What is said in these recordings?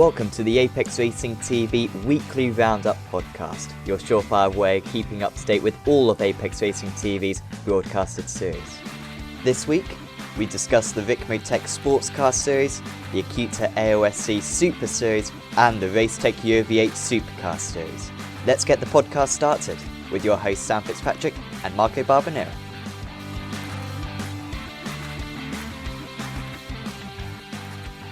Welcome to the Apex Racing TV Weekly Roundup podcast, your surefire way of keeping up to date with all of Apex Racing TV's broadcasted series. This week, we discuss the Ricmotech Sports Car Series, the Acuta AOSC Super Series, and the Racetech UV8 Supercar Series. Let's get the podcast started with your hosts Sam Fitzpatrick and Marco Barbanero.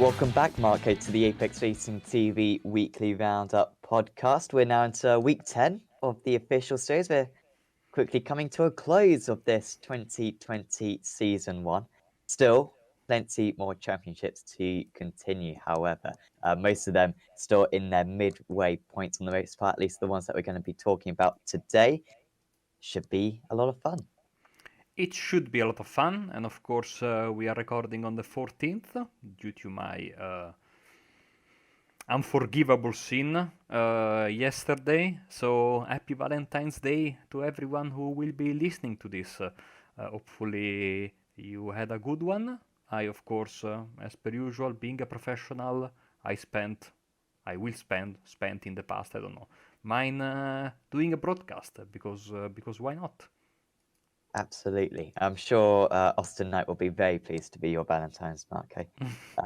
Welcome back, Marco, to the Apex Racing TV Weekly Roundup podcast. We're now into week 10 of the official series. We're quickly coming to a close of this 2020 Season 1. Still, plenty more championships to continue, however. Most of them still in their midway points on the race part, at least the ones that we're going to be talking about today. Should be a lot of fun. It should be a lot of fun, and of course we are recording on the 14th due to my unforgivable sin yesterday. So happy Valentine's Day to everyone who will be listening to this. Hopefully you had a good one. I, of course, as per usual, being a professional, I will spend in the past, I don't know, mine doing a broadcast because why not? Absolutely. I'm sure Austin Knight will be very pleased to be your Valentine's, Marco,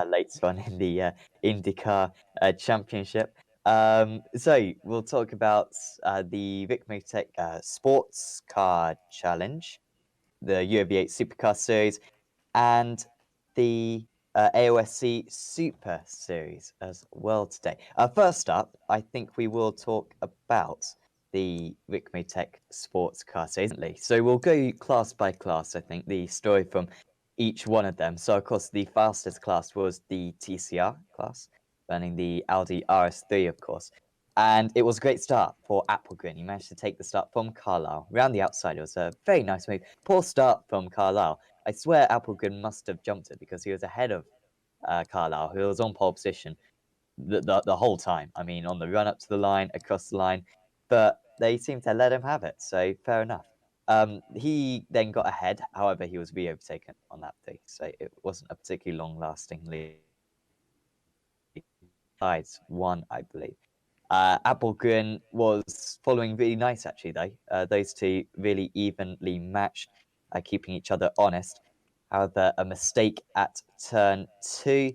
later on in the IndyCar Championship. So we'll talk about the Ricmotech Sports Car Challenge, the UV8 Supercar Series, and the AOSC Super Series as well today. First up, I think we will talk about the Ricmotech Sports Car Series. So we'll go class by class, I think, the story from each one of them. So, of course, the fastest class was the TCR class, running the Audi RS3, of course. And it was a great start for Applegren. He managed to take the start from Carlisle. Around the outside, it was a very nice move. Poor start from Carlisle. I swear Applegren must have jumped it because he was ahead of Carlisle, who was on pole position the whole time. I mean, on the run up to the line, across the line. But they seemed to let him have it, so fair enough. He then got ahead, however, he was re-overtaken on that day, so it wasn't a particularly long-lasting lead. Besides one, I believe. Applegren was following really nice, actually, though. Those two really evenly matched, keeping each other honest. However, a mistake at turn 2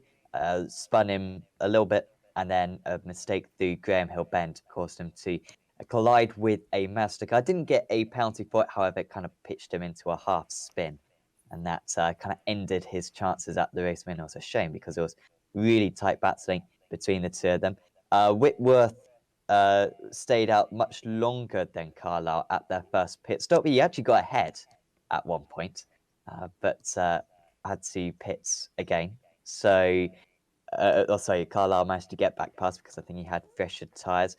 spun him a little bit, and then a mistake through Graham Hill Bend caused him to collide with a Mazda car. Didn't get a penalty for it, however, it kind of pitched him into a half spin, and that kind of ended his chances at the race win. It was a shame because it was really tight battling between the two of them. Whitworth stayed out much longer than Carlisle at their first pit stop. He actually got ahead at one point, but had to pit again. So, Carlisle managed to get back past because I think he had fresher tyres.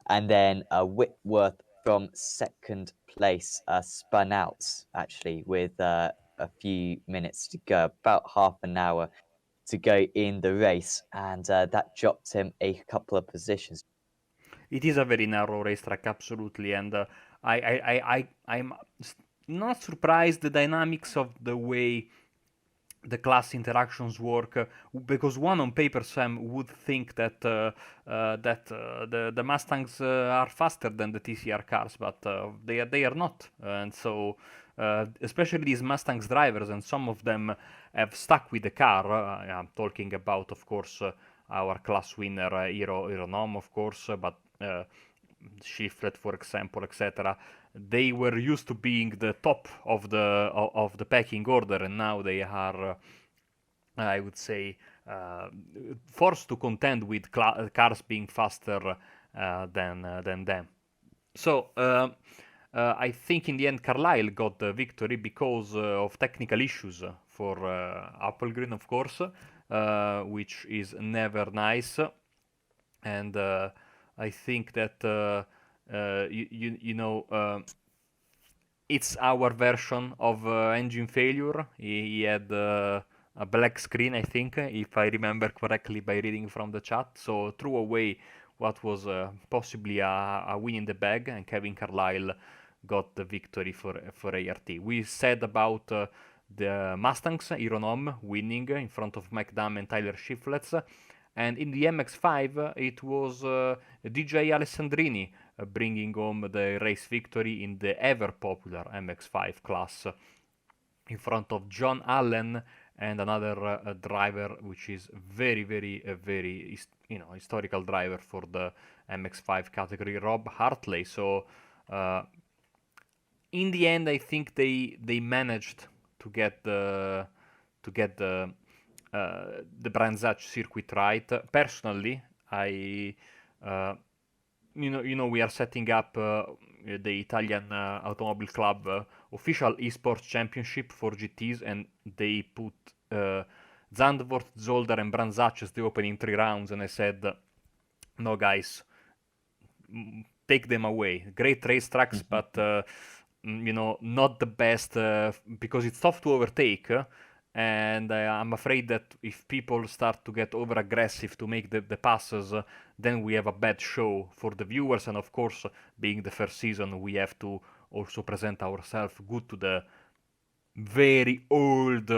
And then Whitworth from second place spun out, actually, with a few minutes to go, about half an hour to go in the race, and that dropped him a couple of positions. It is a very narrow racetrack, absolutely, and I'm not surprised the dynamics of the way the class interactions work, because one on paper, Sam, would think that the Mustangs are faster than the TCR cars, but they are not, and so especially these Mustangs drivers, and some of them have stuck with the car. I'm talking about, of course, our class winner Hiro Nom, of course, but Shiflet, for example, etc. They were used to being the top of the pecking order, and now they are, I would say, forced to contend with cars being faster than them. So I think in the end Carlisle got the victory because of technical issues for Applegren, of course, which is never nice, and I think that it's our version of engine failure. He had a black screen, I think, if I remember correctly by reading from the chat. So threw away what was possibly a win in the bag, and Kevin Carlisle got the victory for ART. We said about the Mustangs, Hiro Nom winning in front of Mike Damm and Tyler Shiflets. And in the MX5, it was DJ Alessandrini bringing home the race victory in the ever popular MX5 class in front of John Allen and another driver, which is very historical driver for the MX5 category, Rob Hartley. So in the end, I think they managed to get the Branzacc circuit right. Personally, I we are setting up the Italian Automobile Club official esports championship for GTs, and they put Zandvoort, Zolder, and Branzacc as the opening 3 rounds, and I said, no, guys, take them away. Great racetracks, but not the best because it's tough to overtake. And I'm afraid that if people start to get over aggressive to make the passes, then we have a bad show for the viewers. And of course, being the first season, we have to also present ourselves good to the very old,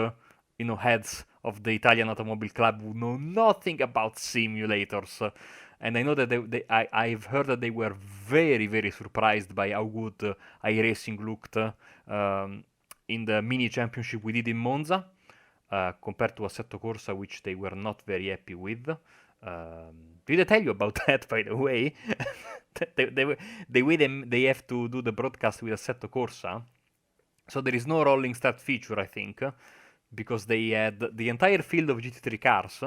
heads of the Italian Automobile Club who know nothing about simulators. And I know that I've heard that they were very surprised by how good iRacing looked in the mini championship we did in Monza, compared to Assetto Corsa, which they were not very happy with. Did I tell you about that, by the way? The way they have to do the broadcast with Assetto Corsa. So there is no rolling start feature, I think, because they had the entire field of GT3 cars,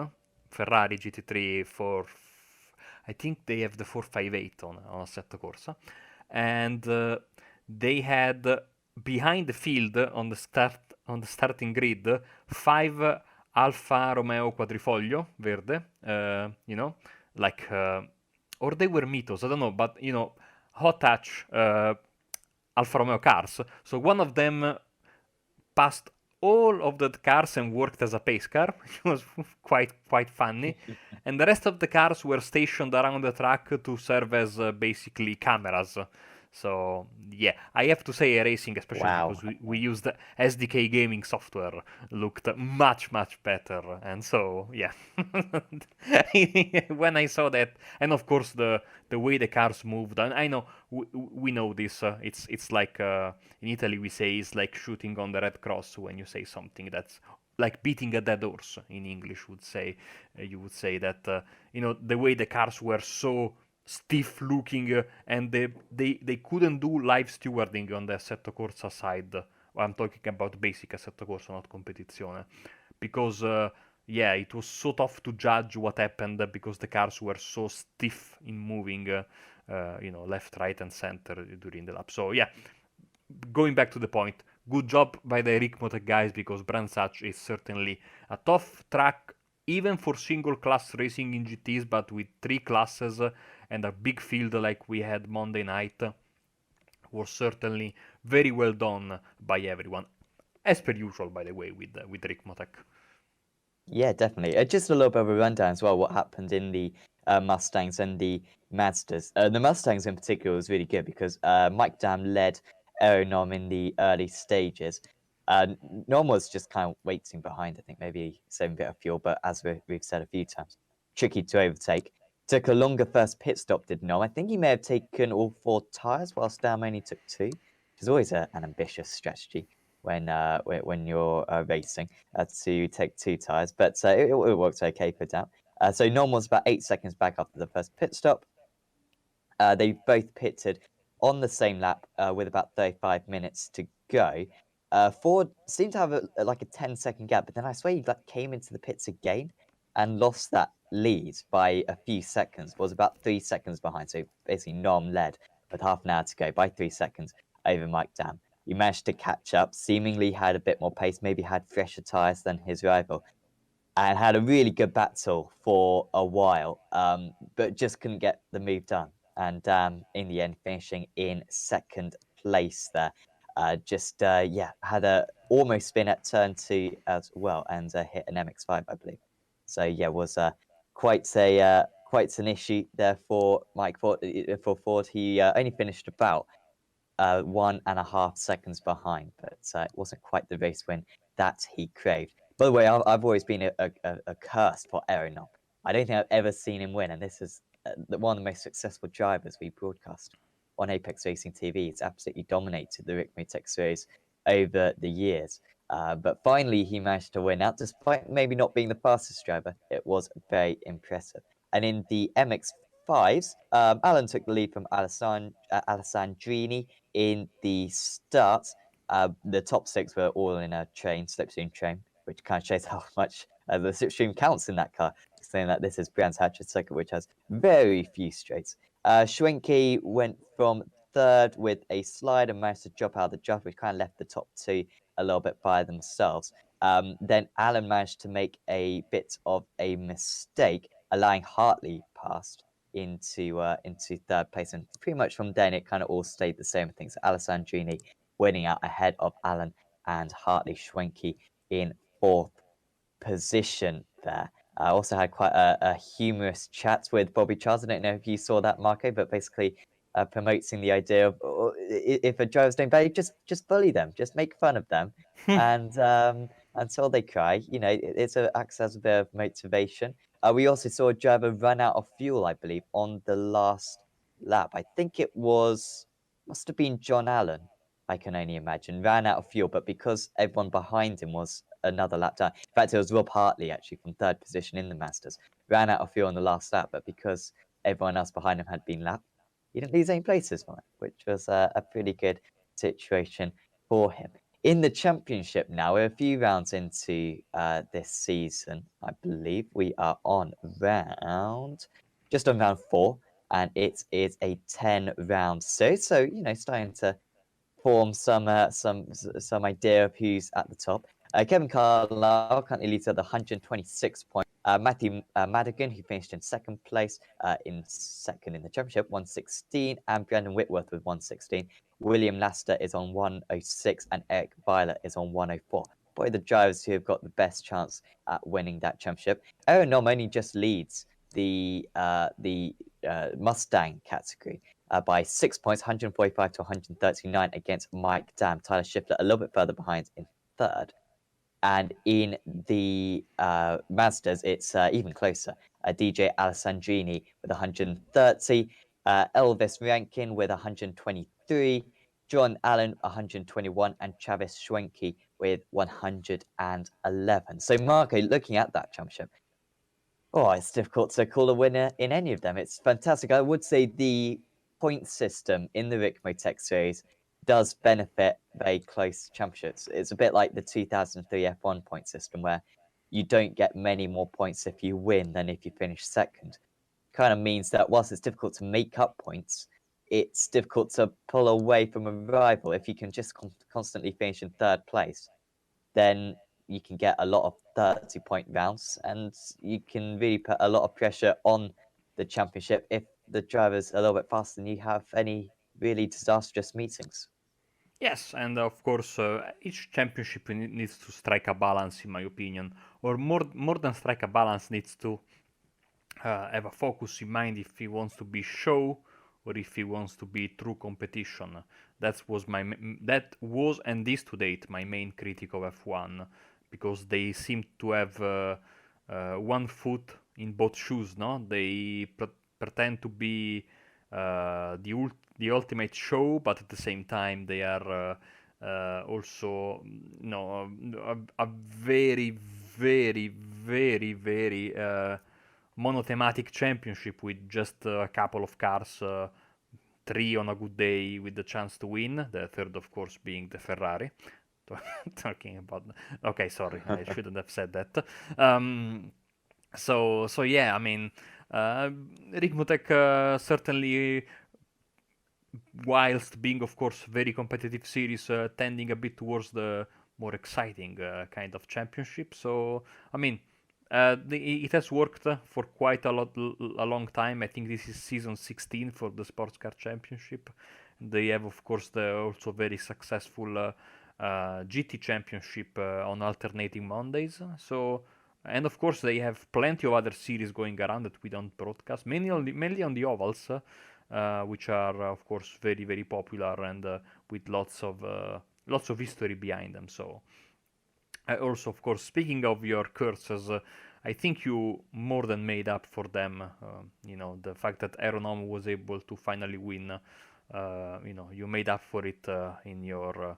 Ferrari GT3 I think they have the 458 on Assetto Corsa, and they had behind the field on the starting grid 5 Alfa Romeo Quadrifoglio Verde, or they were Mitos, I don't know, but hot touch Alfa Romeo cars. So one of them passed all of the cars and worked as a pace car, which was quite funny. And the rest of the cars were stationed around the track to serve as basically cameras. So yeah, I have to say iRacing, especially because we used SDK gaming software, looked much better. And so yeah, when I saw that, and of course the way the cars moved, and I know we know this. It's like in Italy we say it's like shooting on the Red Cross when you say something that's like beating a dead horse in English would say. You would say that the way the cars were so stiff looking, and they couldn't do live stewarding on the Assetto Corsa side. I'm talking about basic Assetto Corsa, not competizione, because it was so tough to judge what happened because the cars were so stiff in moving, left, right, and center during the lap. So yeah, going back to the point, good job by the Ricmotech guys, because Branzacc is certainly a tough track even for single class racing in GTs, but with 3 classes and a big field like we had Monday night, was certainly very well done by everyone, as per usual, by the way, with Ricmotech. Yeah, definitely. Just a little bit of a rundown as well, what happened in the Mustangs and the Mazdas. The Mustangs in particular was really good because Mike Dam led Aeronom in the early stages. Nom was just kind of waiting behind, I think, maybe saving a bit of fuel, but as we've said a few times, tricky to overtake. Took a longer first pit stop, did Nom. I think he may have taken all 4 tyres, whilst Dam only took 2, which is always an ambitious strategy when you're racing, to take 2 tyres, but it worked okay for Dam. So Nom was about 8 seconds back after the first pit stop. They both pitted on the same lap with about 35 minutes to go. Ford seemed to have a 10-second gap, but then I swear he came into the pits again and lost that lead by a few seconds. Was about 3 seconds behind. So basically, Nom led with half an hour to go by 3 seconds over Mike Dam. He managed to catch up. Seemingly had a bit more pace. Maybe had fresher tyres than his rival, and had a really good battle for a while, but just couldn't get the move done. And in the end, finishing in 2nd place there. Had a almost spin at turn 2 as well, and hit an MX5, I believe. So yeah, was quite an issue there for for Ford. He only finished about 1.5 seconds behind, but it wasn't quite the race win that he craved. By the way, I've always been a curse for Aeronom. I don't think I've ever seen him win, and this is one of the most successful drivers we broadcast on Apex Racing TV. It's absolutely dominated the Ricmotech series over the years. But finally, he managed to win out, despite maybe not being the fastest driver. It was very impressive. And in the MX5s, Alan took the lead from Alessandrini in the starts. The top six were all in a slipstream train, which kind of shows how much the slipstream counts in that car, saying that this is Brands Hatchet circuit, which has very few straights. Schwenke went from third with a slide and managed to drop out of the draft, which kind of left the top two a little bit by themselves. Then Alan managed to make a bit of a mistake, allowing Hartley past into third place, and pretty much from then it kind of all stayed the same things. Alessandrini winning out ahead of Alan and Hartley. Schwenke in fourth position there. I also had quite a humorous chat with Bobby Charles. I don't know if you saw that, Marco, but basically promoting the idea of if a driver's doing bad, just bully them, just make fun of them, and until they cry. You know, it's acts as a bit of motivation. We also saw a driver run out of fuel, I believe, on the last lap. I think it must have been John Allen. I can only imagine, ran out of fuel, but because everyone behind him was another lap down. In fact, it was Rob Hartley actually from third position in the Masters, ran out of fuel on the last lap, but because everyone else behind him had been lapped, he didn't lose any places from it, which was a pretty good situation for him. In the championship now, we're a few rounds into this season. I believe we are on just on round 4, and it is a 10-round series. So you know, starting to form some idea of who's at the top. Kevin Carlisle currently leads at 126 points. Matthew Madigan, who finished in second place, in second in the championship, 116, and Brandon Whitworth with 116. William Laster is on 106, and Eric Byler is on 104. Probably the drivers who have got the best chance at winning that championship. Aaron Nom only just leads the Mustang category by 6 points, 145 to 139 against Mike Dam. Tyler Schiffler a little bit further behind in third. And in the Mazdas, it's even closer. DJ Alessandrini with 130, Elvis Rankin with 123, John Allen 121, and Travis Schwenke with 111. So Marco, looking at that championship, it's difficult to call a winner in any of them. It's fantastic. I would say the point system in the Ricmotech series does benefit very close championships. It's a bit like the 2003 F1 point system, where you don't get many more points if you win than if you finish second. Kind of means that whilst it's difficult to make up points, it's difficult to pull away from a rival. If you can just constantly finish in third place, then you can get a lot of 30-point rounds, and you can really put a lot of pressure on the championship if the driver's a little bit faster than you have any really disastrous meetings. Yes, and of course, each championship needs to strike a balance, in my opinion, or more than strike a balance, needs to have a focus in mind if he wants to be show or if he wants to be true competition. That was and is to date my main critic of F1, because they seem to have one foot in both shoes. No, they pretend to be the ultimate show, but at the same time they are also a very very monothematic championship with just a couple of cars, 3 on a good day with the chance to win, the third of course being the Ferrari. Talking about, okay, sorry, I shouldn't have said that. So yeah, I mean, Ricmotech certainly, whilst being of course very competitive series, tending a bit towards the more exciting kind of championship. So I mean, it has worked for quite a long time. I think this is season 16 for the Sports Car Championship. They have of course the also very successful GT Championship on alternating Mondays. So, and of course they have plenty of other series going around that we don't broadcast, mainly on the ovals, which are of course very very popular and with lots of history behind them. So also, of course, speaking of your curses, I think you more than made up for them. The fact that Aeronom was able to finally win. You made up for it in your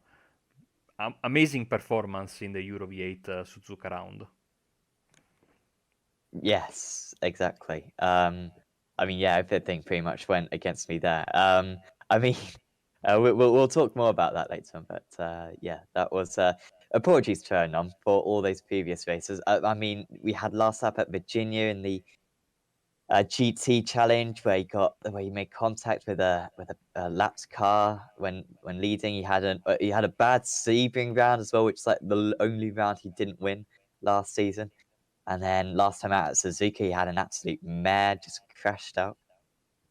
amazing performance in the Euro V8 Suzuka round. Yes, exactly. I mean, yeah, everything pretty much went against me there. I mean, we'll talk more about that later on, but yeah, that was apologies to Ernon for all those previous races. I mean, we had last lap at Virginia in the GT challenge where he made contact with a lapped car when leading. He had a bad Sebring round as well, which is like the only round he didn't win last season. And then last time out at Suzuka, he had an absolute mare, just crashed out.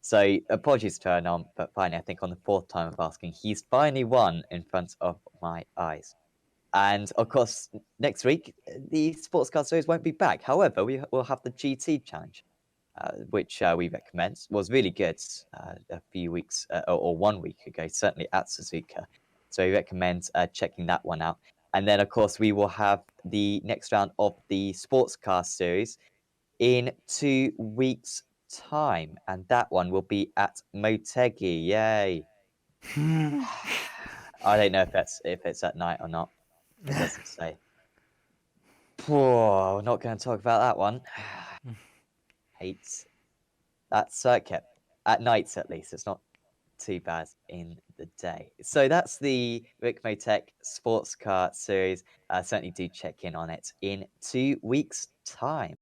So apologies to Hernan, but finally, I think on the fourth time of asking, he's finally won in front of my eyes. And of course, next week, the sports car series won't be back. However, will have the GT challenge, which we recommend. Was really good a few weeks or 1 week ago, certainly at Suzuka. So we recommend checking that one out. And then, of course, we will have the next round of the sports car series in 2 weeks' time. And that one will be at Motegi. Yay. I don't know if it's at night or not. It doesn't say. We're not going to talk about that one. Hate that circuit. At nights, at least. It's not too bad in the day. So that's the Ricmotech sports car series. Certainly do check in on it in 2 weeks' time.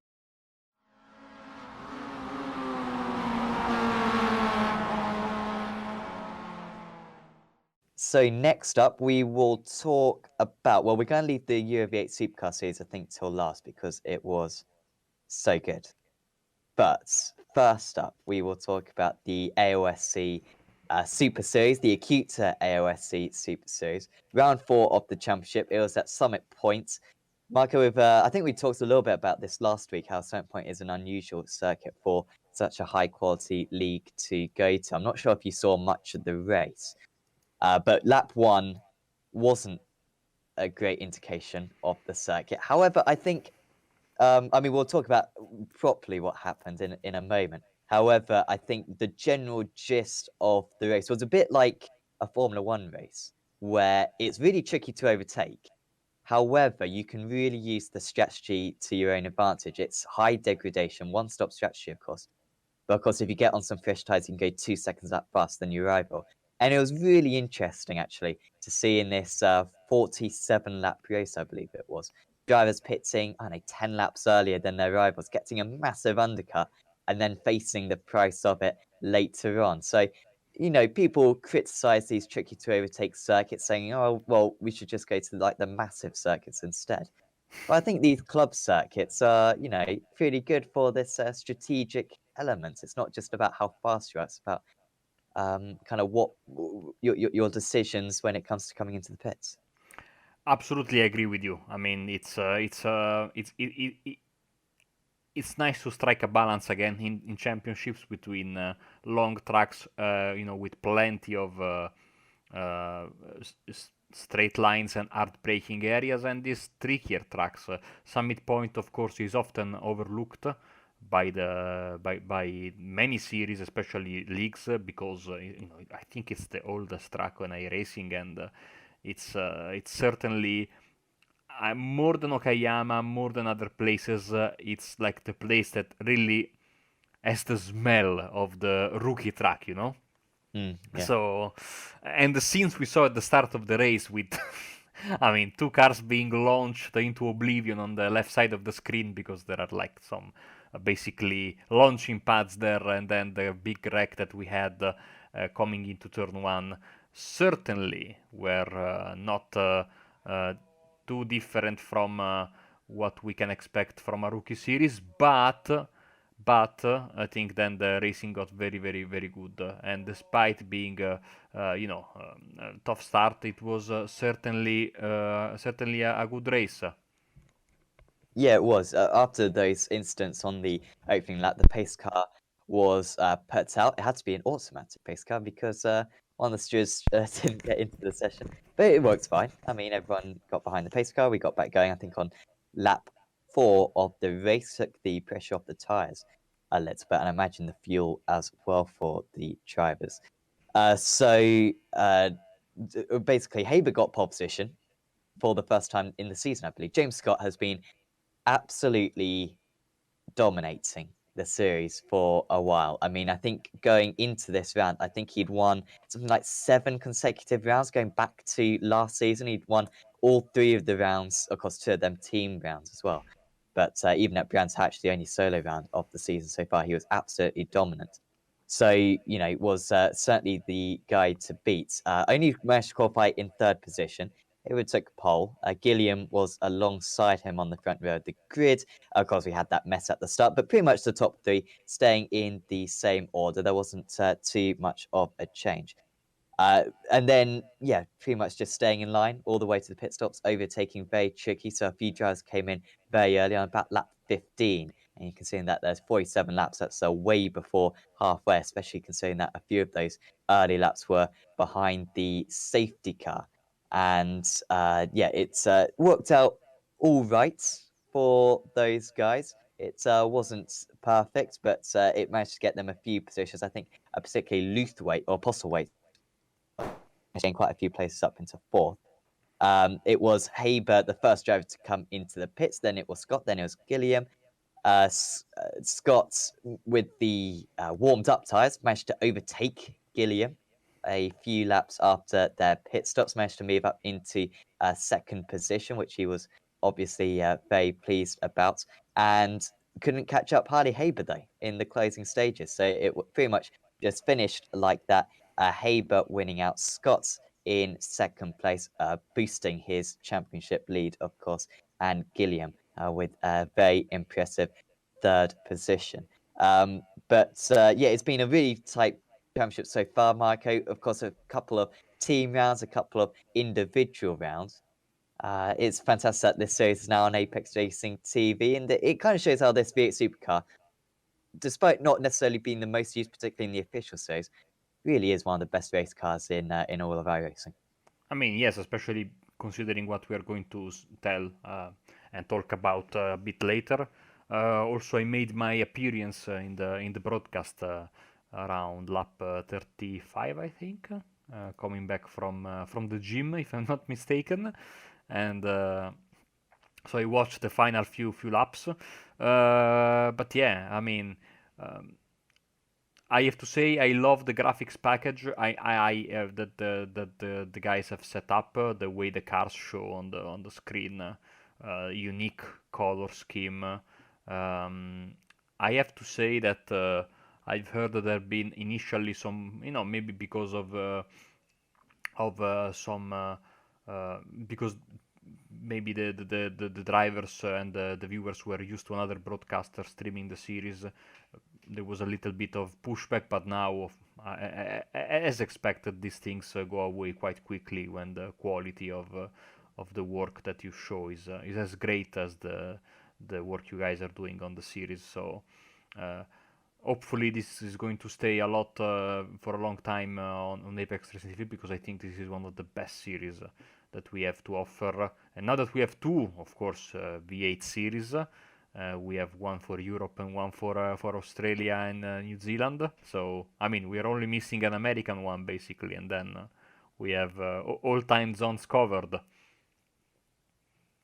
So next up, we will talk about, well, we're going to leave the Euro V8 Supercar series, I think, till last because it was so good. But first up, we will talk about the AOSC Super Series, the Acuta AOSC Super Series. Round 4 of the championship, it was at Summit Point. Marco, I think we talked a little bit about this last week, how Summit Point is an unusual circuit for such a high-quality league to go to. I'm not sure if you saw much of the race. But lap 1 wasn't a great indication of the circuit. However, I think, I mean, we'll talk about properly what happened in a moment. However, I think the general gist of the race was a bit like a Formula One race, where it's really tricky to overtake. However, you can really use the strategy to your own advantage. It's high degradation, one-stop strategy, of course. But of course, if you get on some fresh tyres, you can go 2 seconds up faster than your rival. And it was really interesting, actually, to see in this 47-lap race, I believe it was, drivers pitting, I don't know, 10 laps earlier than their rivals, getting a massive undercut, and then facing the price of it later on. So, people criticize these tricky to overtake circuits, saying, oh, well, we should just go to like the massive circuits instead. But I think these club circuits are, pretty good for this strategic element. It's not just about how fast you are; it's about kind of what your decisions when it comes to coming into the pits. Absolutely agree with you. I mean, it's nice to strike a balance again in championships between long tracks, with plenty of straight lines and hard braking areas, and these trickier tracks. Summit Point, of course, is often overlooked by many series, especially leagues, because I think it's the oldest track on iRacing, and it's certainly more than Okayama, more than other places, it's like the place that really has the smell of the rookie track. Yeah. So, and the scenes we saw at the start of the race with, I mean, two cars being launched into oblivion on the left side of the screen because there are like some basically launching pads there, and then the big wreck that we had coming into turn one certainly were not too different from what we can expect from a rookie series, but I think then the racing got very, very, very good. And despite being, a tough start, it was certainly a good race. Yeah, it was. After those incidents on the opening lap, the pace car was put out. It had to be an automatic pace car because one of the stewards didn't get into the session. But it worked fine. I mean, everyone got behind the pace car. We got back going, I think, on lap 4 of the race took the pressure off the tyres a little bit, and I imagine the fuel as well for the drivers. Basically, Haber got pole position for the first time in the season, I believe. James Scott has been absolutely dominating the series for a while. I mean, I think going into this round, I think he'd won something like 7 consecutive rounds going back to last season. He'd won all 3 of the rounds, of course, 2 of them team rounds as well. But even at Brands Hatch, the only solo round of the season so far, he was absolutely dominant. So, was certainly the guy to beat. Only managed to qualify in 3rd position. Hayward took pole. Gilliam was alongside him on the front row of the grid. Of course, we had that mess at the start, but pretty much the top 3 staying in the same order. There wasn't too much of a change. And then, yeah, pretty much just staying in line all the way to the pit stops, overtaking very tricky. So a few drivers came in very early on about lap 15. And you can see that there's 47 laps. That's way before halfway, especially considering that a few of those early laps were behind the safety car. And yeah, it's worked out all right for those guys. It wasn't perfect, but it managed to get them a few positions. I think particularly Lutherweight or Postlewaite getting quite a few places up into 4th. It was Haber, the first driver to come into the pits. Then it was Scott. Then it was Gilliam. Scott, with the warmed up tyres, managed to overtake Gilliam a few laps after their pit stops, managed to move up into 2nd position, which he was obviously very pleased about, and couldn't catch up Harley Haber, though, in the closing stages. So it pretty much just finished like that. Haber winning out, Scott in 2nd place, boosting his championship lead, of course, and Gilliam with a very impressive 3rd position. But yeah, it's been a really tight championship so far, Marco. Of course, a couple of team rounds, a couple of individual rounds. It's fantastic that this series is now on Apex Racing TV, and it kind of shows how this V8 Supercar, despite not necessarily being the most used, particularly in the official series, really is one of the best race cars in all of iRacing. I mean, yes, especially considering what we are going to tell and talk about a bit later. Also, I made my appearance in the broadcast around lap 35, I think, coming back from the gym, if I'm not mistaken, and so I watched the final few laps. But yeah, I mean. I have to say I love the graphics package. That the guys have set up, the way the cars show on the screen, unique color scheme. I have to say that I've heard that there have been initially some, maybe because of some because maybe the drivers and the viewers were used to another broadcaster streaming the series. There was a little bit of pushback, but now, as expected, these things go away quite quickly when the quality of the work that you show is as great as the work you guys are doing on the series. So hopefully this is going to stay a lot for a long time on Apex Racing TV, because I think this is one of the best series that we have to offer. And now that we have 2, of course, V8 series. We have one for Europe and one for Australia and New Zealand. So, I mean, we are only missing an American one, basically, and then we have all time zones covered.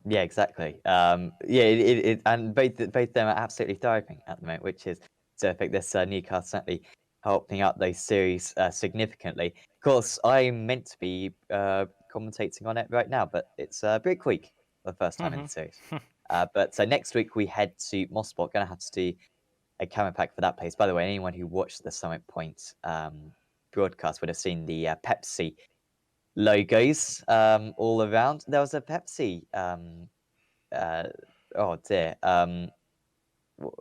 Yeah, exactly. Yeah, and both of them are absolutely thriving at the moment, which is terrific. This new car certainly helping out those series significantly. Of course, I'm meant to be commentating on it right now, but it's break week for the first time in the series. But next week we head to Mosport. Going to have to do a camera pack for that place. By the way, anyone who watched the Summit Point broadcast would have seen the Pepsi logos all around. There was a Pepsi. Oh dear.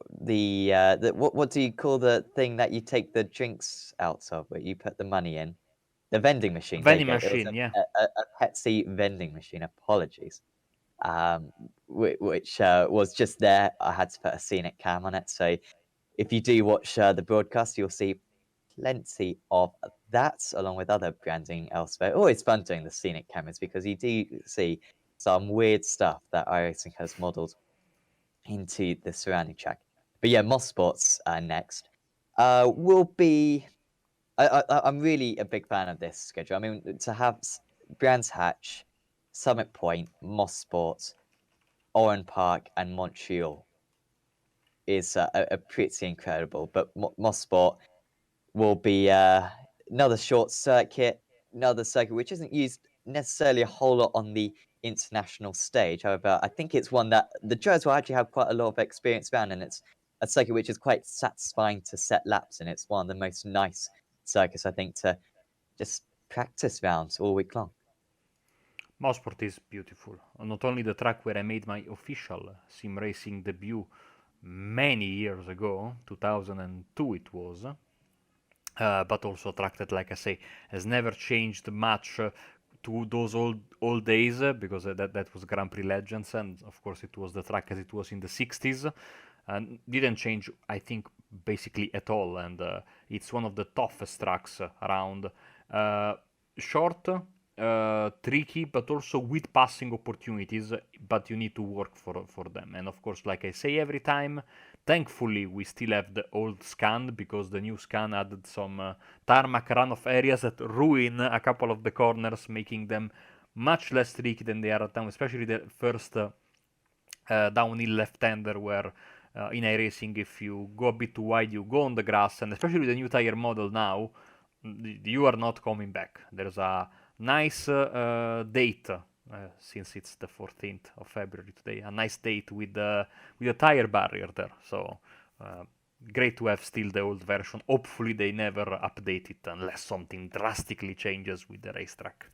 What do you call the thing that you take the drinks out of, where you put the money in? The vending machine. There you Vending go. It was machine, yeah. a Pepsi vending machine. Apologies. Which was just there. I had to put a scenic cam on it. So if you do watch the broadcast, you'll see plenty of that, along with other branding elsewhere. Always fun doing the scenic cameras, because you do see some weird stuff that iRacing has modelled into the surrounding track. But yeah, Motorsports next will be. I'm really a big fan of this schedule. I mean, to have Brands Hatch, Summit Point, Motorsports, Oran Park, and Montreal is a pretty incredible. But Mosport will be another short circuit, another circuit which isn't used necessarily a whole lot on the international stage. However, I think it's one that the drivers will actually have quite a lot of experience around, and it's a circuit which is quite satisfying to set laps in. It's one of the most nice circuits, I think, to just practice rounds all week long. Mosport is beautiful. Not only the track where I made my official sim racing debut many years ago, 2002 it was, but also a track that, like I say, has never changed much to those old days, because that was Grand Prix Legends, and of course it was the track as it was in the 60s, and didn't change, I think, basically at all, and it's one of the toughest tracks around. Short, tricky, but also with passing opportunities, but you need to work for them. And of course, like I say every time, thankfully we still have the old scan, because the new scan added some tarmac runoff areas that ruin a couple of the corners, making them much less tricky than they are at time, especially the first downhill left-hander, where in iRacing, if you go a bit too wide, you go on the grass, and especially with the new tire model now, you are not coming back. There's a nice date, since it's the 14th of February today, a nice date with a tire barrier there. So great to have still the old version. Hopefully they never update it unless something drastically changes with the racetrack.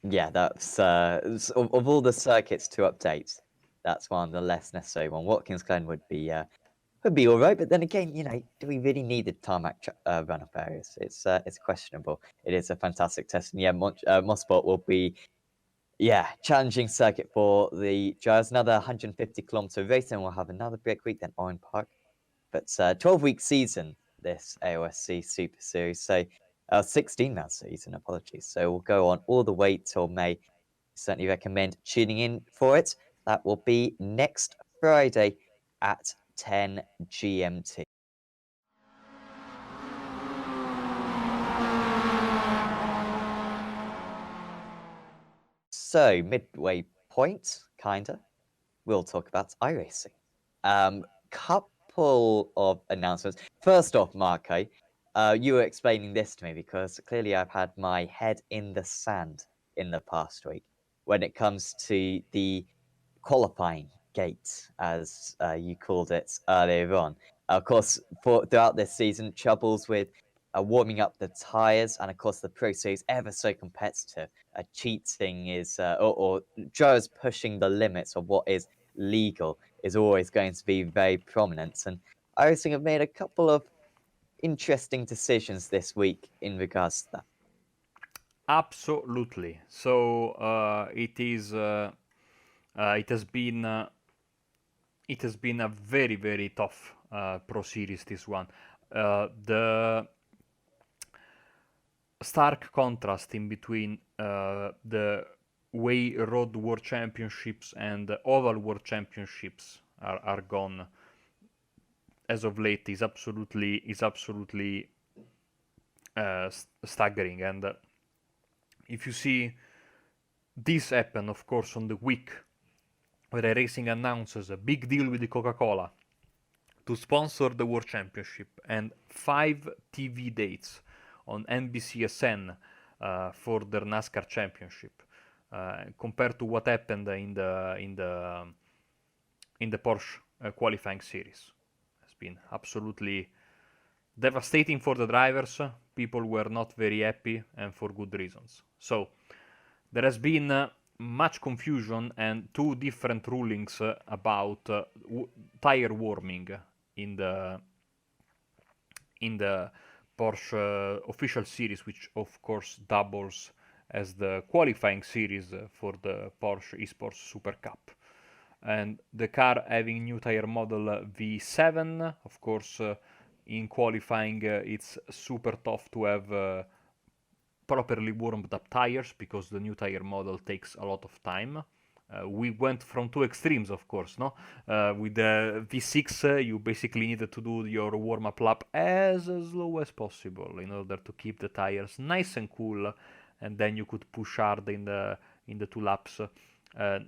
Yeah, that's of all the circuits to update, that's one of the less necessary one. Watkins Glen would be all right, but then again, do we really need the tarmac runoff areas? It's questionable. It is a fantastic test, and yeah, Mosport will be challenging circuit for the drivers. Another 150-kilometer race, and we'll have another break week, then Oran Park. But 12-week season, this AOSC Super Series, so 16-month season, apologies. So we'll go on all the way till May. Certainly recommend tuning in for it. That will be next Friday at 10 GMT. So, midway point, kinda, we'll talk about iRacing. Couple of announcements. First off, Marco, you were explaining this to me because clearly I've had my head in the sand in the past week when it comes to the qualifying gate, as you called it earlier on. Of course, throughout this season, troubles with warming up the tyres, and of course, the Pro Series ever so competitive. Cheating is, or drivers pushing the limits of what is legal is always going to be very prominent. And iRacing have made a couple of interesting decisions this week in regards to that. Absolutely. So it has been a very, very tough Pro Series, this one. The stark contrast in between the way Road World Championships and the Oval World Championships are gone as of late is absolutely staggering. And if you see this happen, of course, on the week where iRacing announces a big deal with the Coca-Cola to sponsor the World Championship and 5 TV dates on NBCSN for their NASCAR Championship, compared to what happened in the Porsche qualifying series, has been absolutely devastating for the drivers. People were not very happy, and for good reasons. So there has been much confusion and 2 different rulings about tire warming in the Porsche official series, which of course doubles as the qualifying series for the Porsche Esports Super Cup. And the car having new tire model V7, of course, in qualifying it's super tough to have properly warmed up tires, because the new tire model takes a lot of time We went from two extremes, of course, no? With the V6, you basically needed to do your warm-up lap as slow as possible in order to keep the tires nice and cool, and then you could push hard in the 2 laps.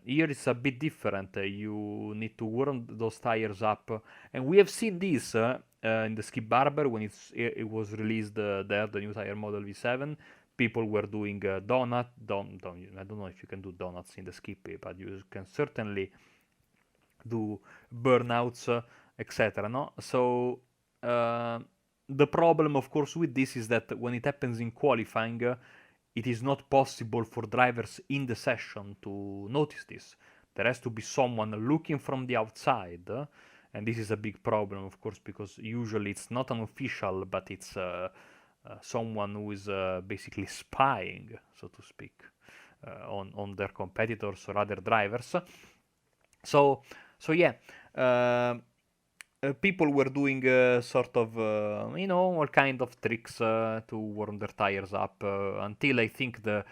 Here it's a bit different. You need to warm those tires up, and we have seen this in the Skip Barber when it was released there, the new tire model V7. People were doing I don't know if you can do donuts in the Skippy, but you can certainly do burnouts, etc. No, so the problem, of course, with this is that when it happens in qualifying, it is not possible for drivers in the session to notice this. There has to be someone looking from the outside, and this is a big problem, of course, because usually it's not an official, but it's someone who is basically spying, so to speak, on their competitors or other drivers. So yeah, people were doing sort of, all kind of tricks to warm their tires up until I think the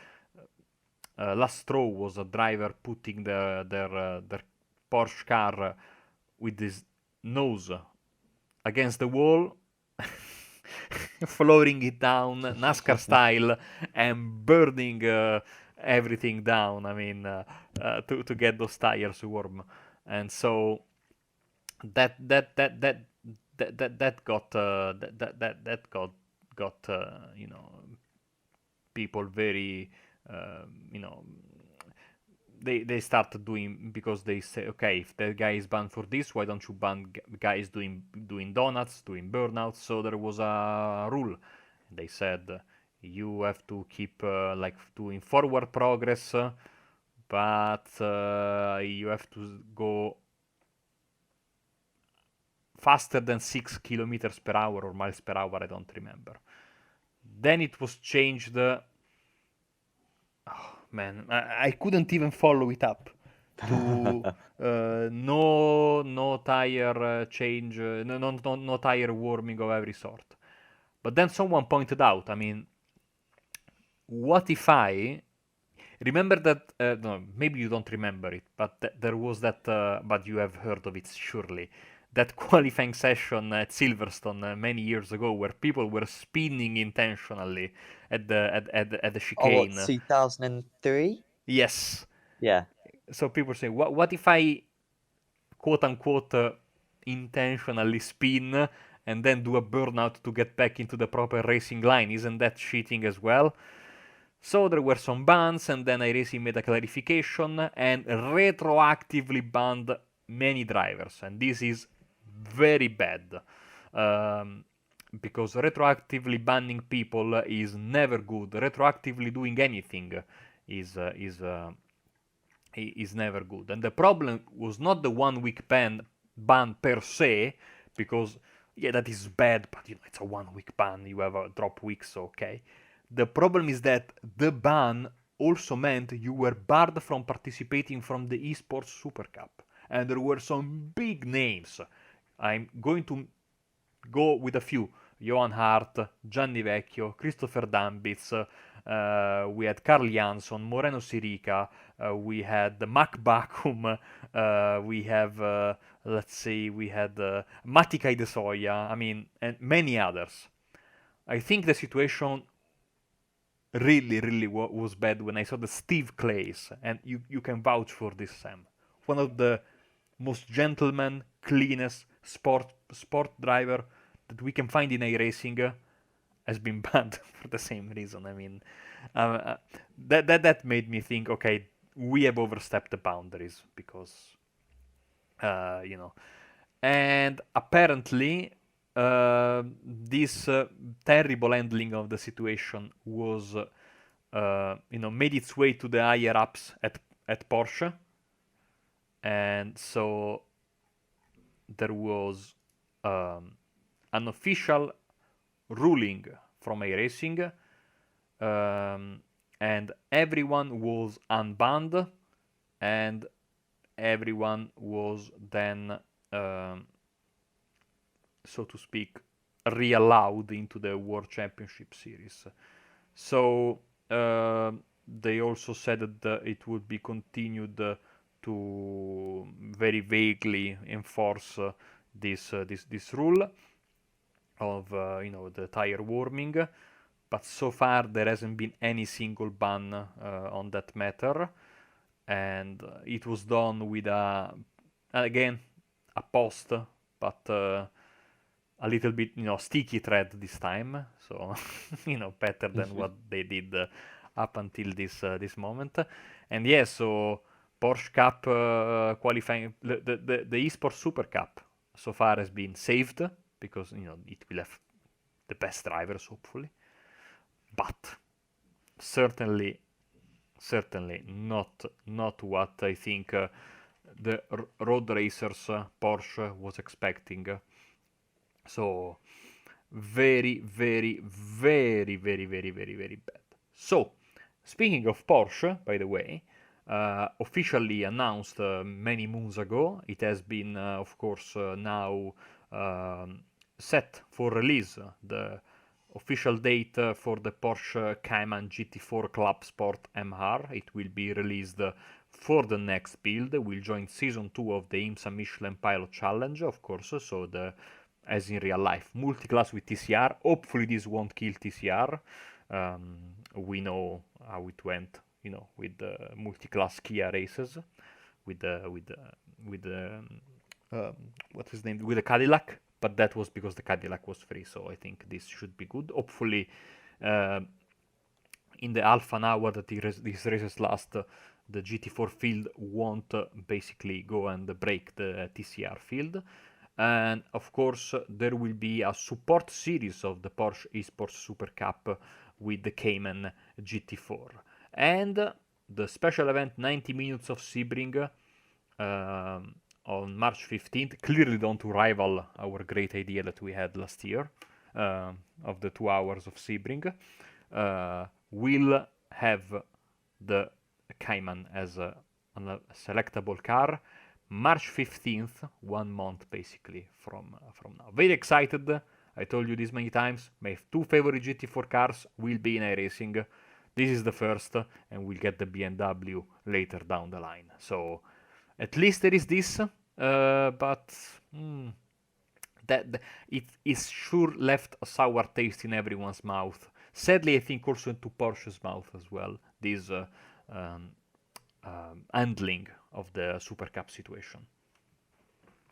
last straw was a driver putting their Porsche car with his nose against the wall, flooring it down NASCAR style, and burning everything down. I mean, to get those tires warm, and so that got people very they started doing, because they say, okay, if the guy is banned for this, why don't you ban guys doing donuts, doing burnouts? So there was a rule. They said you have to keep like doing forward progress, but you have to go faster than 6 kilometers per hour or miles per hour, I don't remember. Then it was changed. Oh man, I couldn't even follow it up. To no tire change, no tire warming of every sort. But then someone pointed out, I mean, what if I remember that? No, maybe you don't remember it, but there was that. But you have heard of it surely. That qualifying session at Silverstone many years ago, where people were spinning intentionally at the chicane. Oh, what, 2003? Yes. Yeah. So people say, what if I quote unquote intentionally spin and then do a burnout to get back into the proper racing line? Isn't that cheating as well? So there were some bans, and then iRacing made a clarification and retroactively banned many drivers, and this is very bad. Because retroactively banning people is never good. Retroactively doing anything is never good. And the problem was not the 1 week ban per se, because yeah, that is bad, but it's a 1 week ban. You have a drop week, so okay. The problem is that the ban also meant you were barred from participating from the esports Super Cup, and there were some big names. I'm going to go with a few: Johan Hart, Gianni Vecchio, Christopher Dambitz. We had Carl Jansson, Moreno Sirica. We had Mac Bakum. We have, we had Matica De Soia. I mean, and many others. I think the situation really was bad when I saw the Steve Clays, and you can vouch for this, Sam. One of the most gentleman, cleanest sport driver that we can find in iRacing has been banned for the same reason. I mean, that made me think, okay, we have overstepped the boundaries, because and apparently this terrible handling of the situation was made its way to the higher ups at Porsche, and so there was an official ruling from iRacing, and everyone was unbanned, and everyone was then, so to speak, re-allowed into the World Championship Series. So they also said that it would be continued to very vaguely enforce this rule of the tire warming, but so far there hasn't been any single ban on that matter, and it was done with again a post, but a little bit sticky thread this time, so better than what they did up until this moment. And yeah, so Porsche Cup qualifying the esports Super Cup so far has been saved because it will have the best drivers hopefully, but certainly not what I think the road racers Porsche was expecting. So very, very, very, very, very, very, very bad. So speaking of Porsche, by the way, officially announced many moons ago, it has been, of course, now set for release. The official date for the Porsche Cayman GT4 Club Sport MR. It will be released for the next build. Will join season 2 of the IMSA Michelin Pilot Challenge, of course. So the as in real life, multi-class with TCR. Hopefully, this won't kill TCR. We know how it went, with the multi-class Kia races, with the what's his name, with the Cadillac. But that was because the Cadillac was free, so I think this should be good. Hopefully, in the half an hour that these races last, the GT4 field won't basically go and break the TCR field. And of course, there will be a support series of the Porsche Esports Super Cup with the Cayman GT4. And the special event 90 minutes of Sebring on March 15th, clearly don't rival our great idea that we had last year of the 2 hours of Sebring, will have the Cayman as a selectable car. March 15th, 1 month basically from now. Very excited. I told you this many times. My 2 favorite GT4 cars will be in iRacing. This is the first, and we'll get the BMW later down the line. So at least there is this, but that it is sure left a sour taste in everyone's mouth. Sadly, I think also into Porsche's mouth as well. This handling of the Super Cup situation.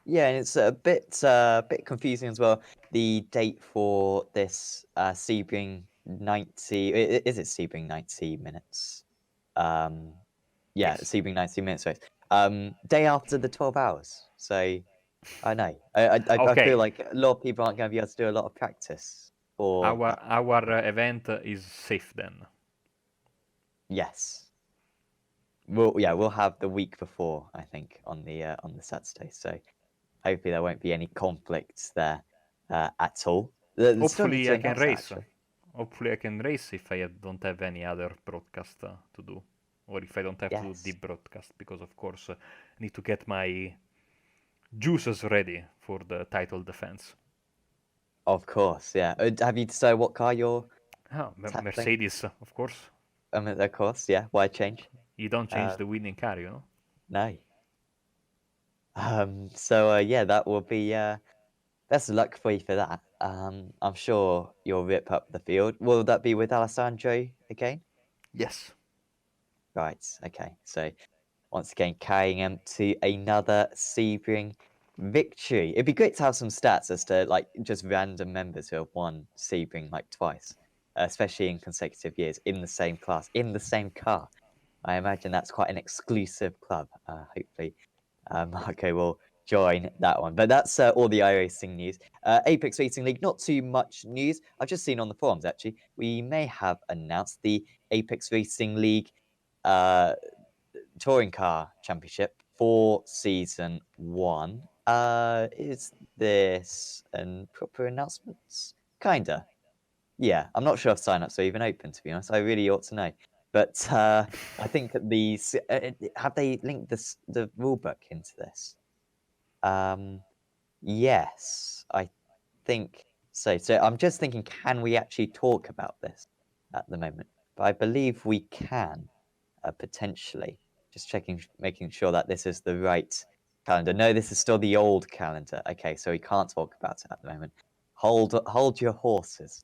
Yeah, and it's a bit confusing as well. The date for this Sebring 90, is it Sebring 90 minutes? Yeah, Yes. Sebring 90 minutes race. Day after the 12 hours. So I know. I Okay. feel like a lot of people aren't going to be able to do a lot of practice for Our event is safe then. yes. We'll have the week before, I think, on the Saturday. So hopefully there won't be any conflicts there at all. Still need Hopefully to I can announce that, race. actually. Hopefully I can race if I don't have any other broadcast to do, or if I don't have to do Yes, deep broadcast, because of course I need to get my juices ready for the title defense. of course. Yeah. Have you decided what car you're Oh, tackling? Mercedes, of course. Of course. Yeah. Why change? You don't change Uh, the winning car, you know. no. So yeah, that will be best of luck for you for that. I'm sure you'll rip up the field. Will that be with Alessandro again? Yes. Right. Okay. So once again, carrying him to another Sebring victory. It'd be great to have some stats as to like just random members who have won Sebring like twice, especially in consecutive years in the same class, in the same car. I imagine that's quite an exclusive club. Hopefully, Marco will join that one. But that's all the iRacing news. Apex Racing League, not too much news. I've just seen on the forums actually, we may have announced the Apex Racing League touring car championship for season 1. Is this an proper announcements? Kinda. Yeah, I'm not sure if sign-ups are even open, to be honest. I really ought to know. But I think have they linked the rulebook into this? Yes, I think so. So I'm just thinking, can we actually talk about this at the moment? But I believe we can, potentially. Just making sure that this is the right calendar. No, this is still the old calendar. Okay, so we can't talk about it at the moment. Hold your horses,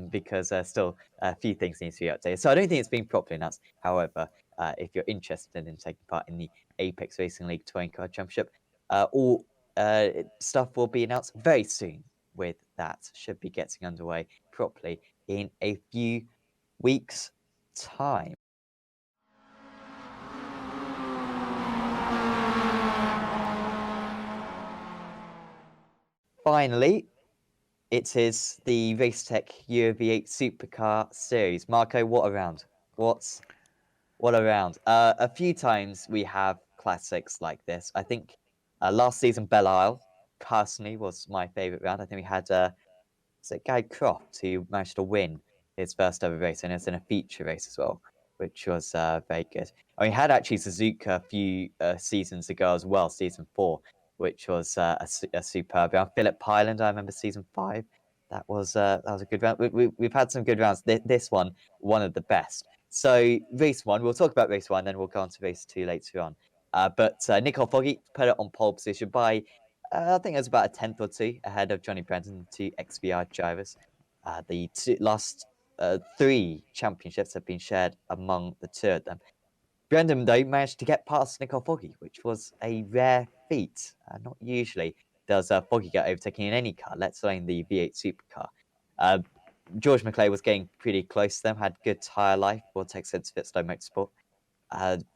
because still a few things need to be updated. So I don't think it's been properly announced. However, if you're interested in taking part in the Apex Racing League Touring Car Championship, all stuff will be announced very soon. With that, should be getting underway properly in a few weeks' time. Finally, it is the Racetech Euro V8 Supercar Series. Marco, what a round! What a round! A few times we have classics like this. I think last season Belle Isle personally was my favourite round. I think we had Guy Croft who managed to win his first ever race, and it's in a feature race as well, which was very good. And we had actually Suzuka a few seasons ago as well, season 4, which was a superb round. Phillip Highland, I remember season 5. That was a good round. We've had some good rounds. This one of the best. So race 1, we'll talk about race 1, then we'll go on to race 2 later on. But Nicole Foggy put it on pole position by I think it was about a tenth or two ahead of Johnny Brendan, 2 XVR drivers. The last 3 championships have been shared among the 2 of them. Brendan, though, managed to get past Nicole Foggy, which was a rare feat. Not usually does Foggy get overtaken in any car, let's alone the V8 supercar. George McClay was getting pretty close to them, had good tyre life, Vortex Sense Fitstone Motorsport.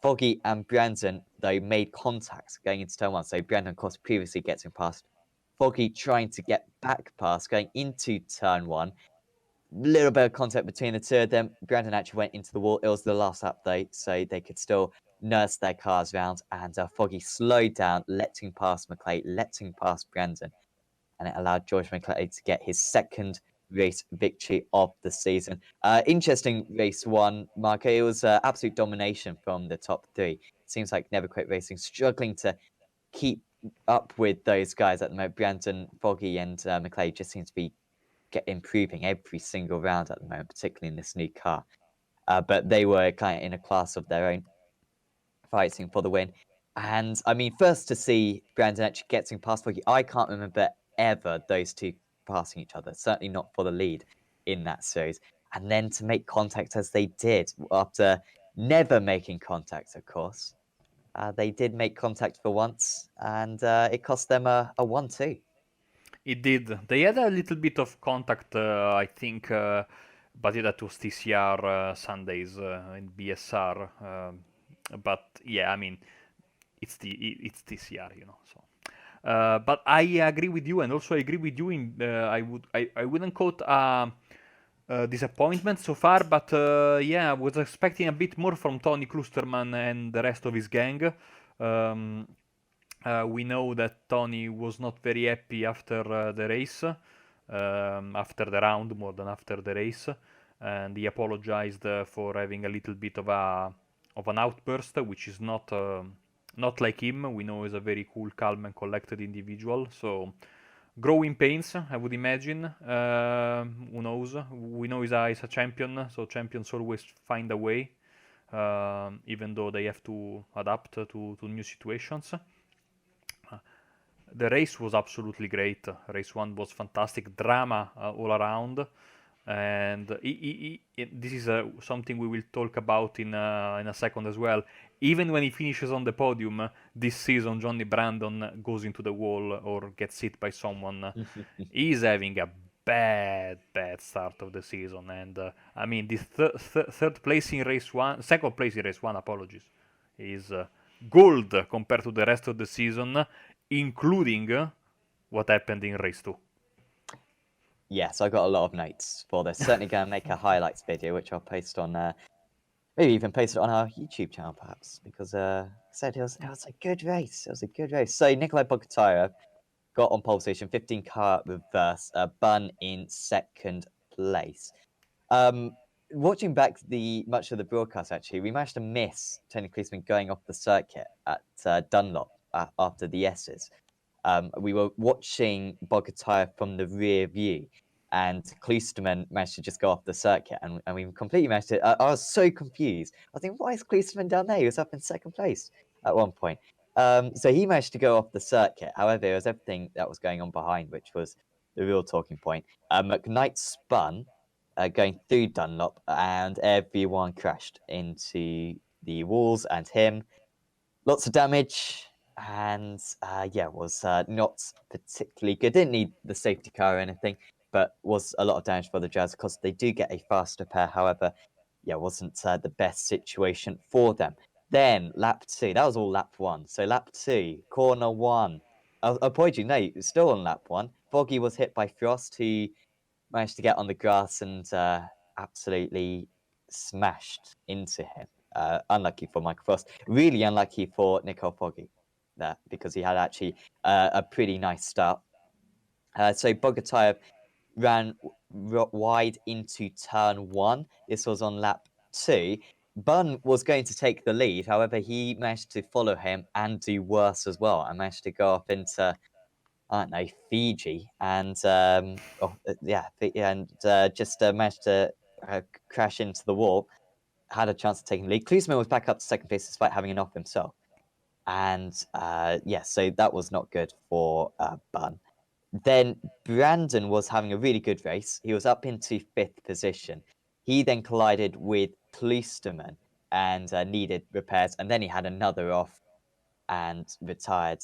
Foggy and Brandon, though, made contact going into turn 1. So Brandon, of course, previously getting past. Foggy trying to get back past, going into turn 1. Little bit of contact between the 2 of them. Brandon actually went into the wall. It was the last update, so they could still nurse their cars round. And Foggy slowed down, letting past McClay, letting past Brandon. And it allowed George McClay to get his second race victory of the season. Interesting race 1, Marco. It was absolute domination from the top 3. It seems like Never Quit Racing struggling to keep up with those guys at the moment. Brandon, Foggy, and McClay just seem to be improving every single round at the moment, particularly in this new car. But they were kind of in a class of their own, fighting for the win. And I mean, first to see Brandon actually getting past Foggy, I can't remember ever those 2 passing each other, certainly not for the lead in that series. And then to make contact as they did, after never making contact, of course. They did make contact for once, and it cost them a 1-2. It did. They had a little bit of contact, I think, but that was TCR Sundays in BSR. But yeah, I mean, it's TCR, you know. So, but I agree with you, and also I agree with you. I wouldn't quote disappointment so far, but yeah, I was expecting a bit more from Tony Klusterman and the rest of his gang. We know that Tony was not very happy after the race, after the round more than after the race, and he apologized for having a little bit of an outburst, which is not like him. We know he's a very cool, calm, and collected individual. So growing pains, I would imagine. Who knows? We know he's a champion, so champions always find a way, even though they have to adapt to new situations. The race was absolutely great. Race 1 was fantastic, drama all around, and this is something we will talk about in a second as well. Even when he finishes on the podium this season, Johnny Brandon goes into the wall or gets hit by someone. He's having a bad start of the season, and I mean, this third place in race 1, second place in race 1, apologies, is gold compared to the rest of the season, including what happened in race 2. Yes, I got a lot of notes for this. Certainly going to make a highlights video, which I'll post on, maybe even post it on our YouTube channel, perhaps, because I said it was a good race. It was a good race. So Nikolai Bogatyrov got on pole position, 15 car reverse, Bun in second place. Watching back much of the broadcast, actually, we managed to miss Tony Kliesman going off the circuit at Dunlop after the S's. We were watching Bogatyrov from the rear view, and Klosterman managed to just go off the circuit, and we completely managed to. I was so confused. I was thinking, why is Klosterman down there? He was up in second place at one point. So he managed to go off the circuit. However, it was everything that was going on behind, which was the real talking point. McKnight spun, going through Dunlop, and everyone crashed into the walls and him. Lots of damage, and yeah, was not particularly good. Didn't need the safety car or anything, but was a lot of damage for the Jazz because they do get a faster pair. However, yeah, wasn't the best situation for them. Then lap 2, that was all lap 1. So lap 2, corner 1. Apology, no, still on lap 1. Foggy was hit by Frost, who managed to get on the grass and absolutely smashed into him. Unlucky for Michael Frost. Really unlucky for Nicole Foggy there, because he had actually a pretty nice start. So Bogotayev ran wide into turn 1. This was on lap 2. Bunn was going to take the lead. However, he managed to follow him and do worse as well, and managed to go off into, I don't know, Fiji, and just managed to crash into the wall. Had a chance of taking the lead. Klusman was back up to second place despite having an off himself, and so that was not good for Bunn. Then Brandon was having a really good race. He was up into 5th position. He then collided with Klosterman and needed repairs, and then he had another off and retired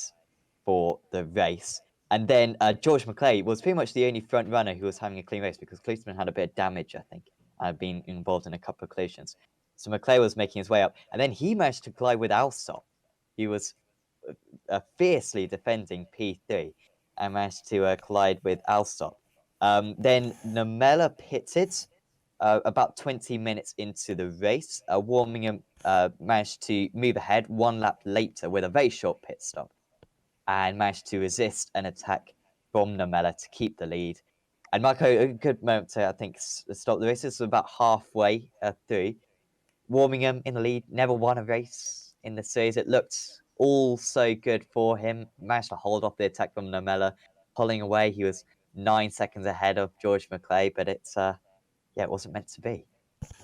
for the race. And then George McClay was pretty much the only front runner who was having a clean race, because Klosterman had a bit of damage, I think, and had been involved in a couple of collisions. So McClay was making his way up, and then he managed to collide with Alsop. He was fiercely defending P3 and managed to collide with Alsop. Then Namela pitted about 20 minutes into the race. Warmingham managed to move ahead 1 lap later with a very short pit stop, and managed to resist an attack from Namela to keep the lead. And Marco, a good moment to, I think, stop the race. This was about halfway through. Warmingham in the lead, never won a race in the series. It looked all so good for him. Managed to hold off the attack from Namela, pulling away. He was 9 seconds ahead of George McClay, but it wasn't meant to be.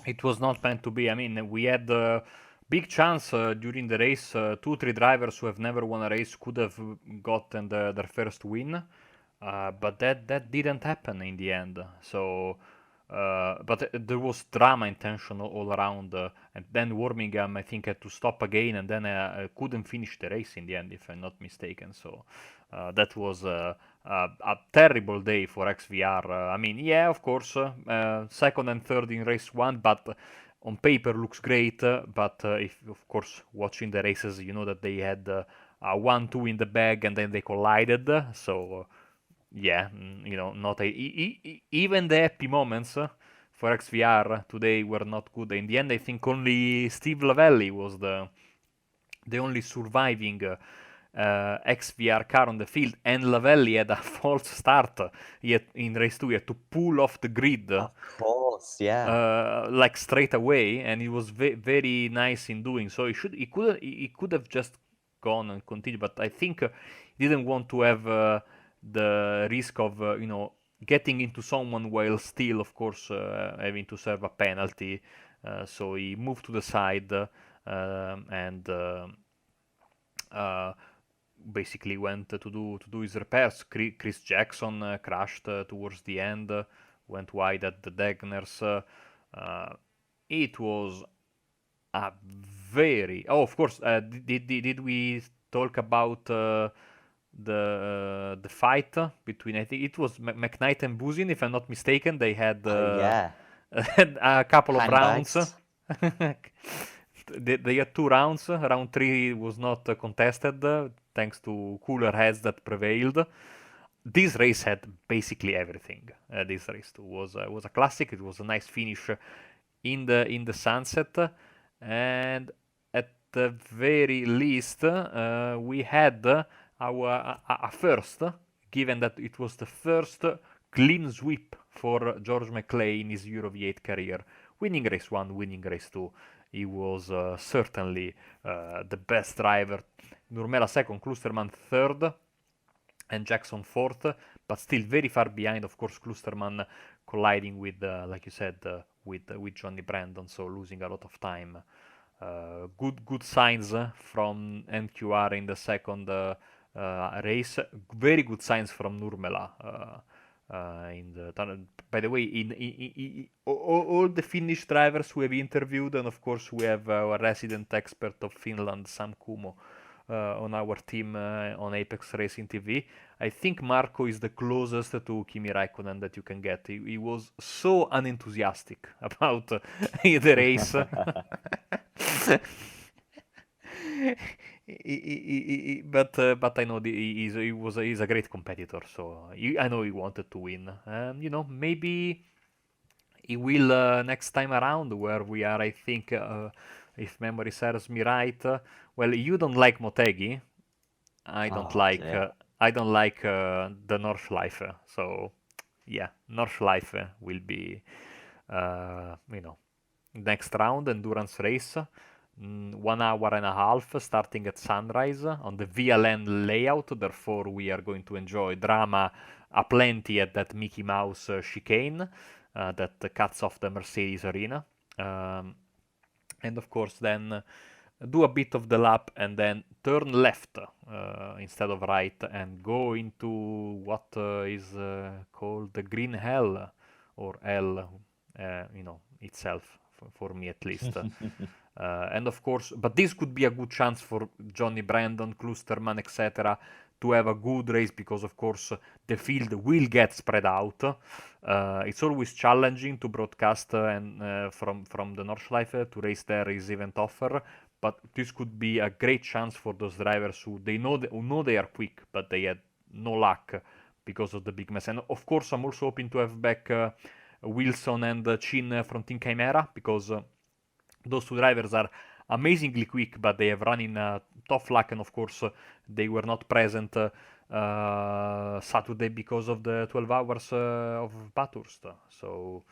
It was not meant to be. I mean, we had a big chance during the race. 2-3 drivers who have never won a race could have gotten their first win, but that didn't happen in the end. So, but there was drama and tension all around, and then Birmingham, I think, had to stop again, and then couldn't finish the race in the end, if I'm not mistaken. So that was a terrible day for XVR. I mean, yeah, of course, second and third in race 1, but on paper looks great. But if, of course, watching the races, you know that they had 1-2 in the bag, and then they collided. So yeah, not even the happy moments for XVR today were not good. In the end, I think only Steve Lavelli was the only surviving XVR car on the field, and Lavelli had a false start. In race 2, he had to pull off the grid. Of course, yeah. Like straight away, and he was very nice in doing so. He could have just gone and continued, but I think he didn't want to have the risk of getting into someone while still, of course, having to serve a penalty. So he moved to the side and basically went to do his repairs. Chris Jackson crashed towards the end, went wide at the Degners. It was a very... Oh, of course, did we talk about the fight between, I think it was McKnight and Buzin, if I'm not mistaken. They had a couple of rounds. They had 2 rounds. Round 3 was not contested thanks to cooler heads that prevailed. This race had basically everything. This race too was a classic. It was a nice finish in the sunset, and at the very least we had a first, given that it was the first clean sweep for George McClay in his Euro V8 career. Winning race 1, winning race 2. He was certainly the best driver. Nurmela second, Klosterman third, and Jackson fourth. but still very far behind. Of course, Klusterman colliding with, like you said, with Johnny Brandon, so losing a lot of time. Good signs from NQR in the second race. Very good signs from Nurmela. In the by the way, all the Finnish drivers who have interviewed, and of course we have our resident expert of Finland, Sam Kumo, on our team on Apex Racing TV. I think Marco is the closest to Kimi Raikkonen that you can get. He was so unenthusiastic about the race. But I know he's a great competitor, so I know he wanted to win. Maybe he will next time around, where we are. I think, if memory serves me right. Well, you don't like Motegi. I don't Oh like. dear. I don't like the Nordschleife. So, yeah, Nordschleife will be, next round endurance race. 1 hour and a half starting at sunrise on the VLN layout. Therefore, we are going to enjoy drama aplenty at that Mickey Mouse chicane that cuts off the Mercedes arena. And of course, then do a bit of the lap and then turn left instead of right and go into what is called the Green Hell, or L, itself, for me at least. And of course, but this could be a good chance for Johnny Brandon, Klusterman, etc., to have a good race, because of course the field will get spread out. It's always challenging to broadcast and from the Nordschleife to race there is event offer, but this could be a great chance for those drivers who know they are quick, but they had no luck because of the big mess. And of course, I'm also hoping to have back Wilson and Chin from Team Chimera, because those two drivers are amazingly quick, but they have run in tough luck, and of course they were not present Saturday because of the 12 hours of Bathurst. So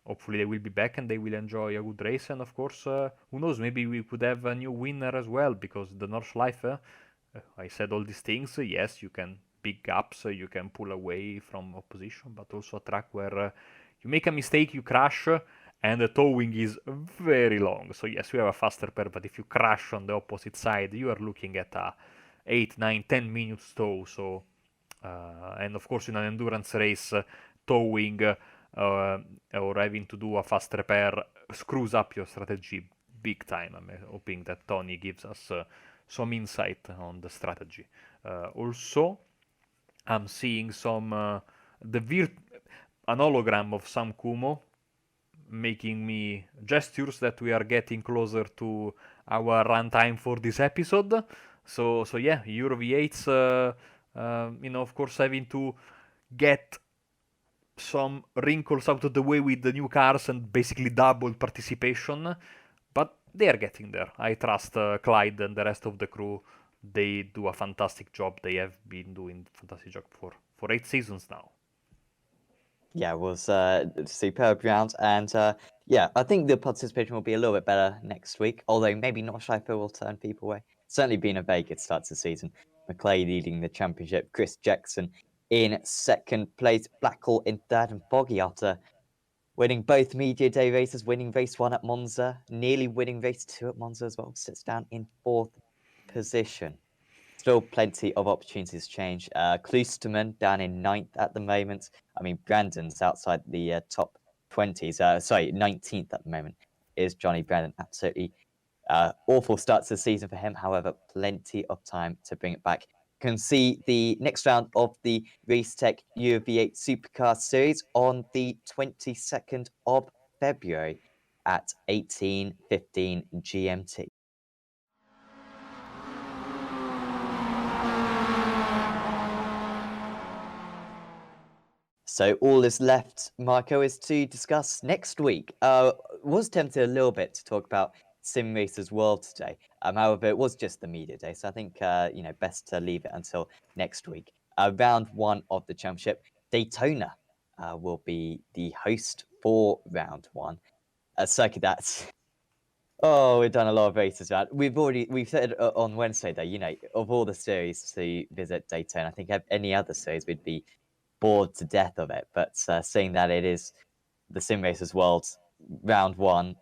hopefully they will be back and they will enjoy a good race. And of course, who knows, maybe we could have a new winner as well, because the Nordschleife, I said all these things. Yes, you can big gaps, you can pull away from opposition, but also a track where you make a mistake, you crash, and the towing is very long. So yes, we have a faster pair, but if you crash on the opposite side, you are looking at a 8, 9, 10 minutes tow. So, and of course in an endurance race, towing or having to do a fast repair screws up your strategy big time. I'm hoping that Tony gives us some insight on the strategy. Also, I'm seeing some an hologram of Sam Kumo, making me gestures that we are getting closer to our runtime for this episode. So yeah, Euro V8s, of course, having to get some wrinkles out of the way with the new cars and basically double participation, but they are getting there. I trust Clyde and the rest of the crew. They do a fantastic job. They have been doing a fantastic job for 8 seasons now. Yeah, it was a superb round, and yeah, I think the participation will be a little bit better next week, although maybe not Schleifer will turn people away. Certainly been a very good start to the season. McClay leading the championship, Chris Jackson in second place, Blackwell in third, and Foggy, after winning both media day races, winning race 1 at Monza, nearly winning race 2 at Monza as well, sits down in 4th position. Still plenty of opportunities to change. Klusterman down in 9th at the moment. I mean, Brandon's outside the top 20s. 19th at the moment is Johnny Brandon. Absolutely awful start to the season for him. However, plenty of time to bring it back. You can see the next round of the Racetech Euro V8 Supercar Series on the 22nd of February at 18:15 GMT. So all is left, Marco, is to discuss next week. Was tempted a little bit to talk about Sim Racers World today. However, it was just the media day, so I think best to leave it until next week. Round 1 of the championship, Daytona will be the host for round 1. A circuit that's we've done a lot of races around. We've said on Wednesday though, of all the series to visit Daytona, I think any other series would be bored to death of it. But seeing that it is the Sim Racers World round 1,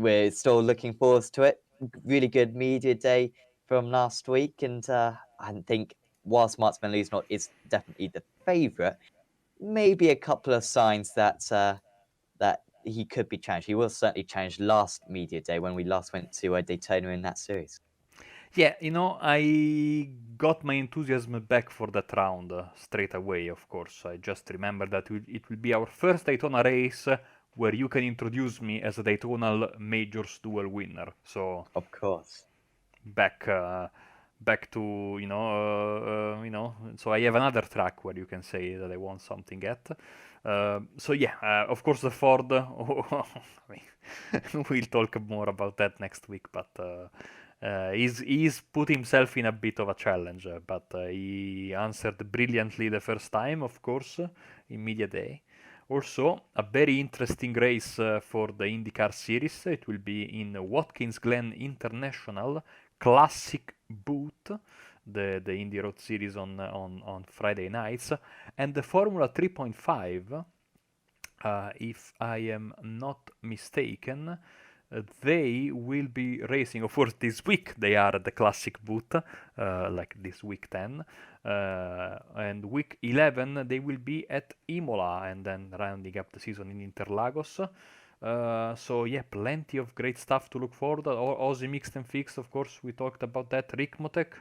we're still looking forward to it. Really good media day from last week, and I think whilst Martin Van Liesnot is definitely the favourite, maybe a couple of signs that that he could be challenged. He was certainly challenged last media day when we last went to Daytona in that series. Yeah, I got my enthusiasm back for that round straight away, of course. I just remember that it will be our first Daytona race where you can introduce me as a Daytona Majors dual winner. So Of course. back back to so I have another track where you can say that I won something at. So yeah, of course the Ford. We'll talk more about that next week, but he's put himself in a bit of a challenge, but he answered brilliantly the first time, of course, in media day. Also, a very interesting race for the IndyCar series. It will be in Watkins Glen International Classic Boot, the Indy Road Series on Friday nights, and the Formula 3.5. If I am not mistaken, they will be racing. Of course, this week they are at the Classic Boot, like this week 10, and week 11 they will be at Imola, and then rounding up the season in Interlagos. So yeah, plenty of great stuff to look forward. Aussie Mixed and Fixed, of course, we talked about that. Ricmotech,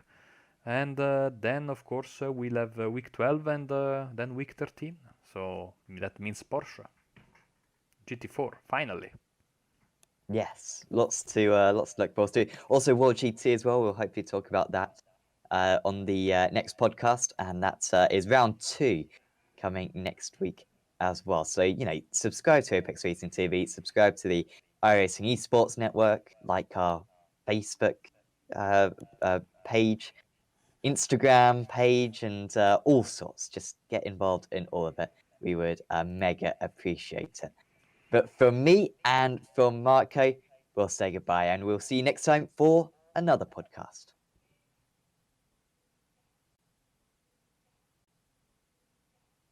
and then of course we'll have week 12 and then week 13. So that means Porsche GT4 finally. Yes, lots to look forward to. Also, World GT as well. We'll hopefully talk about that on the next podcast, and that is round 2 coming next week as well. So subscribe to Apex Racing TV, subscribe to the iRacing Esports Network, like our Facebook page, Instagram page, and all sorts. Just get involved in all of it. We would mega appreciate it. But from me and from Marco, we'll say goodbye, and we'll see you next time for another podcast.